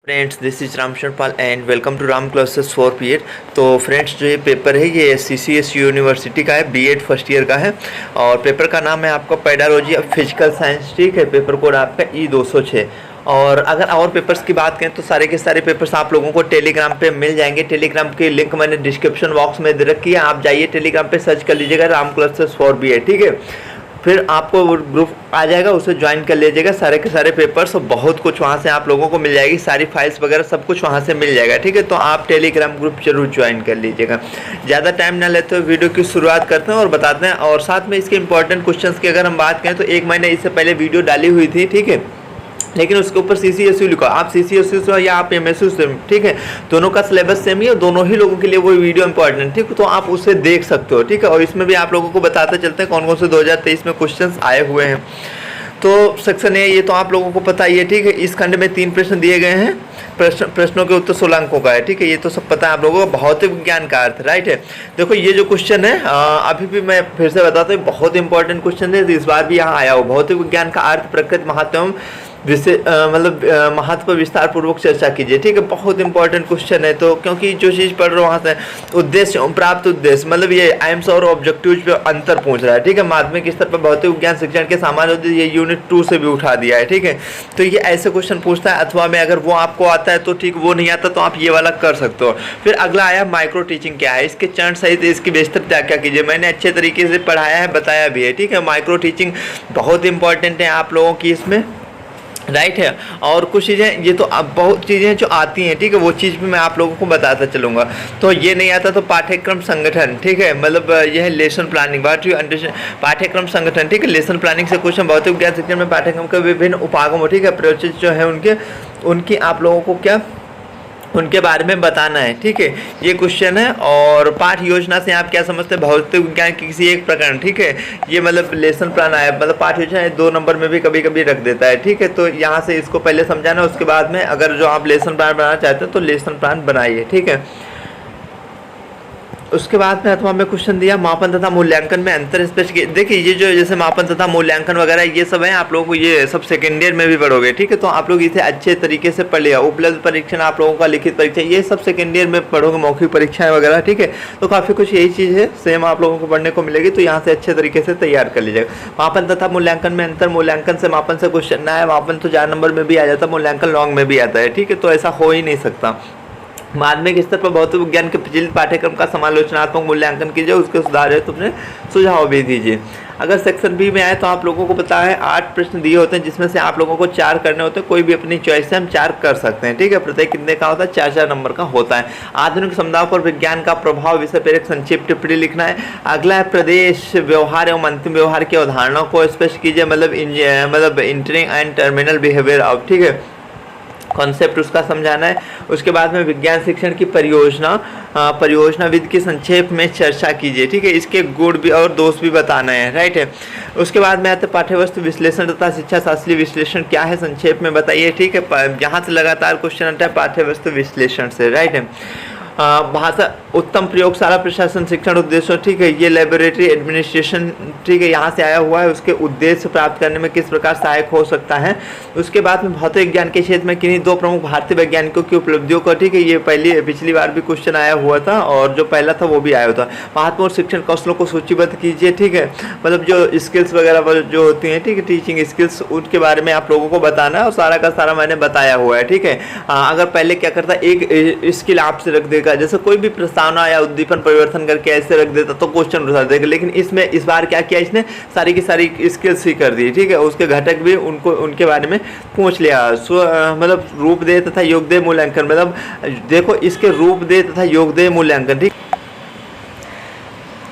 Friends this is Ram Sharan Pal and welcome to Ram classes for BEd. तो friends जो ये paper है ये CCS यूनिवर्सिटी का है, बीएड फर्स्ट ईयर का है और पेपर का नाम है आपका पेडागोजी ऑफ फिजिकल साइंस। ठीक है, पेपर कोड आपका E206। और अगर और पेपर्स की बात करें तो सारे के सारे पेपर्स आप लोगों को टेलीग्राम पे मिल जाएंगे। टेलीग्राम की लिंक मैंने डिस्क्रिप्शन बॉक्स में दे रखी है, आप जाइए टेलीग्राम पे सर्च कर लीजिएगा राम क्लासेस फॉर बीएड। ठीक है, फिर आपको वो ग्रुप आ जाएगा, उसे ज्वाइन कर लीजिएगा। सारे के सारे पेपर्स और बहुत कुछ वहाँ से आप लोगों को मिल जाएगी, सारी फाइल्स वगैरह सब कुछ वहाँ से मिल जाएगा। ठीक है, तो आप टेलीग्राम ग्रुप जरूर ज्वाइन कर लीजिएगा। ज़्यादा टाइम ना लेते हुए वीडियो की शुरुआत करते हैं और बताते हैं। और साथ में इसके इंपॉर्टेंट क्वेश्चंस की अगर हम बात करें तो एक महीने इससे पहले वीडियो डाली हुई थी। ठीक है, लेकिन उसके ऊपर CCSU लिखो, आप CCSU से या आप MSU से, ठीक है, दोनों का सिलेबस सेम ही है, दोनों ही लोगों के लिए वो वीडियो इंपॉर्टेंट। ठीक है, तो आप उसे देख सकते हो। ठीक है, और इसमें भी आप लोगों को बताते चलते हैं कौन कौन से 2023 में क्वेश्चंस आए हुए हैं। तो सेक्शन ए ये तो आप लोगों को पता ही है। ठीक है, इस खंड में 3 प्रश्न दिए गए हैं, प्रश्नों के उत्तर 16 अंकों का है। ठीक है, ये तो सब पता है आप लोगों को। भौतिक विज्ञान का अर्थ, राइट है। देखो ये जो क्वेश्चन है अभी भी मैं फिर से बताता हूँ, बहुत इंपॉर्टेंट क्वेश्चन है, इस बार भी यहाँ आया हो। भौतिक विज्ञान का अर्थ, प्रकृति, महत्व, महत्व विस्तार पूर्वक चर्चा कीजिए। ठीक है, बहुत इंपॉर्टेंट क्वेश्चन है। तो क्योंकि जो चीज़ पढ़ रहे हो वहाँ से उद्देश्य प्राप्त उद्देश्य, मतलब ये एम्स और ऑब्जेक्टिव्स पे अंतर पूछ रहा है। ठीक है, माध्यमिक स्तर पर भौतिक विज्ञान शिक्षण के सामान्य उद्देश्य, ये यूनिट 2 से भी उठा दिया है। ठीक है, तो ये ऐसे क्वेश्चन पूछता है, अथवा में अगर वो आपको आता है तो ठीक, वो नहीं आता तो आप ये वाला कर सकते हो। फिर अगला आया माइक्रो टीचिंग क्या है, इसके चरण सहित इसकी बेहतर क्या क्या कीजिए। मैंने अच्छे तरीके से पढ़ाया है, बताया भी है। ठीक है, माइक्रो टीचिंग बहुत इंपॉर्टेंट है आप लोगों की इसमें, राइट है। और कुछ चीज़ें ये तो अब बहुत चीज़ें जो आती हैं, ठीक है, वो चीज़ भी मैं आप लोगों को बताता चलूँगा। तो ये नहीं आता तो पाठ्यक्रम संगठन, ठीक है, मतलब यह है लेसन प्लानिंग, बात यू अंडरस्टैंड, पाठ्यक्रम संगठन। ठीक है, लेसन प्लानिंग से क्वेश्चन, भौतिक विज्ञान शिक्षण में पाठ्यक्रम के विभिन्न उपागम, ठीक है, प्रयोजित जो है उनकी आप लोगों को क्या उनके बारे में बताना है। ठीक है, ये क्वेश्चन है। और पाठ योजना से आप क्या समझते हैं, भौतिक विज्ञान की किसी एक प्रकरण। ठीक है, ये मतलब लेसन प्लान आया, मतलब पाठ योजना 2 नंबर में भी कभी कभी रख देता है। ठीक है, तो यहाँ से इसको पहले समझाना, उसके बाद में अगर जो आप लेसन प्लान बनाना चाहते हैं तो लेसन प्लान बनाइए। ठीक है, उसके बाद में अथवा में क्वेश्चन दिया मापन तथा मूल्यांकन में अंतर स्पष्ट। देखिए ये जो जैसे मापन तथा मूल्यांकन वगैरह ये सब है, आप लोगों को ये सब सेकेंड ईयर में भी पढ़ोगे। ठीक है, तो आप लोग इसे अच्छे तरीके से पढ़ लिया। उपलब्ध परीक्षण आप लोगों का, लिखित परीक्षा, ये सब सेकेंड ईयर में पढ़ोगे, मौखिक परीक्षाएं वगैरह। ठीक है, तो काफ़ी कुछ यही चीज़ है, सेम आप लोगों को पढ़ने को मिलेगी, तो यहाँ से अच्छे तरीके से तैयार कर लीजिएगा। मापन तथा मूल्यांकन में अंतर, मूल्यांकन से मापन से क्वेश्चन ना है, मापन तो 4 नंबर में भी आ जाता है, मूल्यांकन लॉन्ग में भी आता है। ठीक है, तो ऐसा हो ही नहीं सकता। माध्यमिक स्तर पर भौतिक विज्ञान के प्रचलित पाठ्यक्रम का समालोचनात्मक मूल्यांकन कीजिए, उसके सुधार है तो अपने सुझाव भी दीजिए। अगर सेक्शन बी में आए तो आप लोगों को पता है 8 प्रश्न दिए होते हैं, जिसमें से आप लोगों को 4 करने होते हैं। कोई भी अपनी चॉइस से हम 4 कर सकते हैं। ठीक है, प्रत्येक कितने का होता है, 4-4 नंबर का होता है। आधुनिक समुदायों पर विज्ञान का प्रभाव विषय पर एक संक्षिप्त टिप्पणी लिखना है। अगला है प्रदेश व्यवहार एवं अंतिम व्यवहार की अवधारणाओं को स्पष्ट कीजिए, मतलब entering and terminal behaviour of, ठीक है, कॉन्सेप्ट उसका समझाना है। उसके बाद में विज्ञान शिक्षण की परियोजना विधि की संक्षेप में चर्चा कीजिए। ठीक है, इसके गुण भी और दोष भी बताना है, राइट है। उसके बाद में आते पाठ्यवस्तु विश्लेषण तथा शिक्षा शास्त्रीय विश्लेषण क्या है, संक्षेप में बताइए। ठीक है, यहाँ से लगातार क्वेश्चन आता है पाठ्यवस्तु विश्लेषण से, राइट है। भाषा उत्तम प्रयोगशाला प्रशासन शिक्षण उद्देश्य, ठीक है, ये लेबोरेटरी एडमिनिस्ट्रेशन, ठीक है, यहाँ से आया हुआ है। उसके उद्देश्य प्राप्त करने में किस प्रकार सहायक हो सकता है। उसके बाद में भौतिक विज्ञान के क्षेत्र में किन्हीं 2 प्रमुख भारतीय वैज्ञानिकों की उपलब्धियों को, ठीक है, ये पिछली बार भी क्वेश्चन आया हुआ था और जो पहला था वो भी आया था। महत्वपूर्ण शिक्षण कौशलों को सूचीबद्ध कीजिए। ठीक है, मतलब जो स्किल्स वगैरह जो होती हैं, ठीक है, टीचिंग स्किल्स, उनके बारे में आप लोगों को बताना है और सारा का सारा मैंने बताया हुआ है। ठीक है, अगर पहले क्या करता, एक स्किल आपसे रख देगा, जैसे कोई भी प्रस्तावना या उद्दीपन परिवर्तन करके ऐसे रख देता तो क्वेश्चन उठा देगा, लेकिन इसमें इस बार क्या किया, इसने सारी की सारी स्किल्स ही कर दी। ठीक है, उसके घटक भी उनके बारे में पूछ लिया। मतलब रूप दे तथा योगदेय मूल्यांकन, मतलब देखो इसके रूप दे तथा योगदेय मूल्यांकन। ठीक,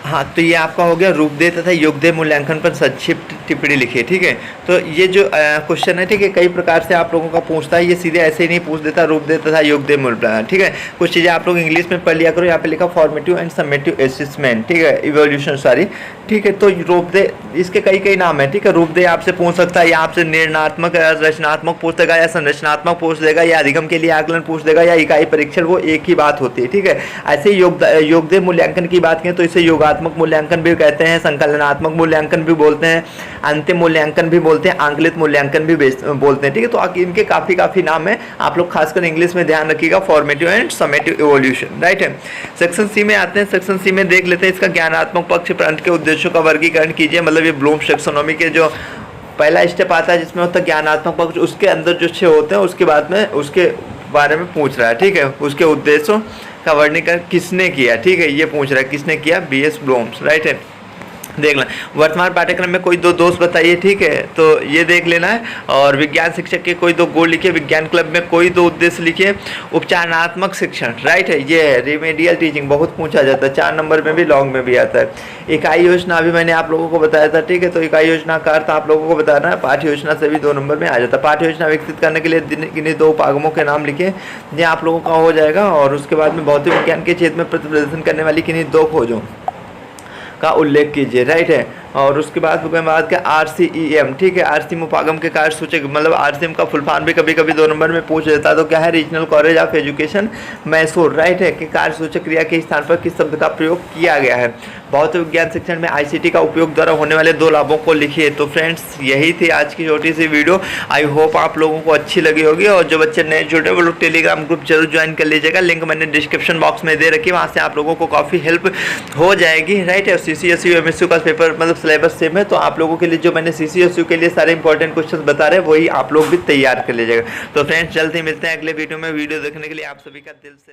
हाँ, तो ये आपका हो गया रूपदेय तथा योगदेय मूल्यांकन पर संक्षिप्त टिप्पणी लिखिए। ठीक है, तो ये जो क्वेश्चन है, ठीक है, कई प्रकार से आप लोगों का पूछता है, ये सीधे ऐसे ही नहीं पूछ देता रूपदेय तथा योगदेय मूल्यांकन। ठीक है, कुछ चीज़ें आप लोग इंग्लिश में पढ़ लिया करो। यहाँ पे लिखा फॉर्मेटिव एंड समेटिव असेसमेंट, ठीक है, इवोल्यूशन सॉरी। ठीक है, तो रूपदेय इसके कई नाम है। ठीक है, रूपदेय आपसे पूछ सकता है, या आपसे निर्णयात्मक रचनात्मक पूछ देगा, या संरचनात्मक पूछ देगा, या अधिगम के लिए आकलन पूछ देगा, या इकाई परीक्षण, वो एक ही बात होती है। ठीक है, ऐसे योगदेय मूल्यांकन की बात करें तो इसे योगात्मक संख्यात्मक मूल्यांकन भी कहते हैं, संकलनात्मक मूल्यांकन भी बोलते हैं, अंतिम मूल्यांकन भी बोलते हैं, आंकलित मूल्यांकन भी बोलते हैं, ठीक है। तो इनके काफ़ी नाम है, आप लोग खासकर इंग्लिश में ध्यान रखिएगा, formative and summative evolution, right है। सेक्शन सी में आते हैं। सेक्शन सी में देख लेते हैं इसका ज्ञानात्मक पक्ष, प्रांत के उद्देश्यों का वर्गीकरण कीजिए। मतलब ये ब्लूम्स टैक्सोनॉमी के जो पहला स्टेप आता है जिसमें होता है ज्ञानात्मक पक्ष, उसके अंदर जो 6 होते हैं उसके बाद में उसके बारे में पूछ रहा है, ठीक है। उसके उद्देश्यों का वर्णीकरण किसने किया, ठीक है, ये पूछ रहा है किसने किया, बीएस ब्लूम्स, राइट है। देख लें वर्तमान पाठ्यक्रम में कोई 2 दोष बताइए, ठीक है, तो ये देख लेना है। और विज्ञान शिक्षक के कोई 2 गुण लिखिए, विज्ञान क्लब में कोई 2 उद्देश्य लिखिए, उपचारात्मक शिक्षण, राइट है, ये रिमेडियल टीचिंग बहुत पूछा जाता है, 4 नंबर में भी, लॉन्ग में भी आता है। इकाई योजना अभी मैंने आप लोगों को बताया था, ठीक है, तो इकाई योजना का अर्थ आप लोगों को बताना है। पाठ्य योजना से भी 2 नंबर में आ जाता है। पाठ्य योजना विकसित करने के लिए किन्हीं 2 उपागमों के नाम लिखे, ये आप लोगों का हो जाएगा। और उसके बाद में भौतिक विज्ञान के क्षेत्र में प्रदर्शन करने वाली किन्हीं 2 खोजों का उल्लेख कीजिए, राइट है। और उसके बाद बात के RCEM, ठीक है, RCEM उपागम के कार्य सूचक, मतलब RCEM का फुल फॉर्म भी कभी कभी 2 नंबर में पूछ लेता है, तो क्या है, regional college of education Mysore, right है, कि कार्य सूचक क्रिया के स्थान पर किस शब्द का प्रयोग किया गया है। भौतिक विज्ञान शिक्षण में ICT का उपयोग द्वारा होने वाले 2 लाभों को लिखिए। तो फ्रेंड्स यही थी आज की छोटी सी वीडियो, आई होप आप लोगों को अच्छी लगी होगी। और जो बच्चे नए जुड़े वो लोग टेलीग्राम ग्रुप जरूर ज्वाइन कर लीजिएगा, लिंक मैंने डिस्क्रिप्शन बॉक्स में दे रखी है, वहाँ से आप लोगों को काफ़ी हेल्प हो जाएगी, राइट है। CCSU MSU का पेपर मतलब सिलेबस सेम है, तो आप लोगों के लिए जो मैंने CCSU के लिए सारे इंपॉर्टेंट क्वेश्चन बता रहे हैं वही आप लोग भी तैयार कर लीजिएगा। तो फ्रेंड्स जल्द ही मिलते हैं अगले वीडियो में। वीडियो देखने के लिए आप सभी का दिल से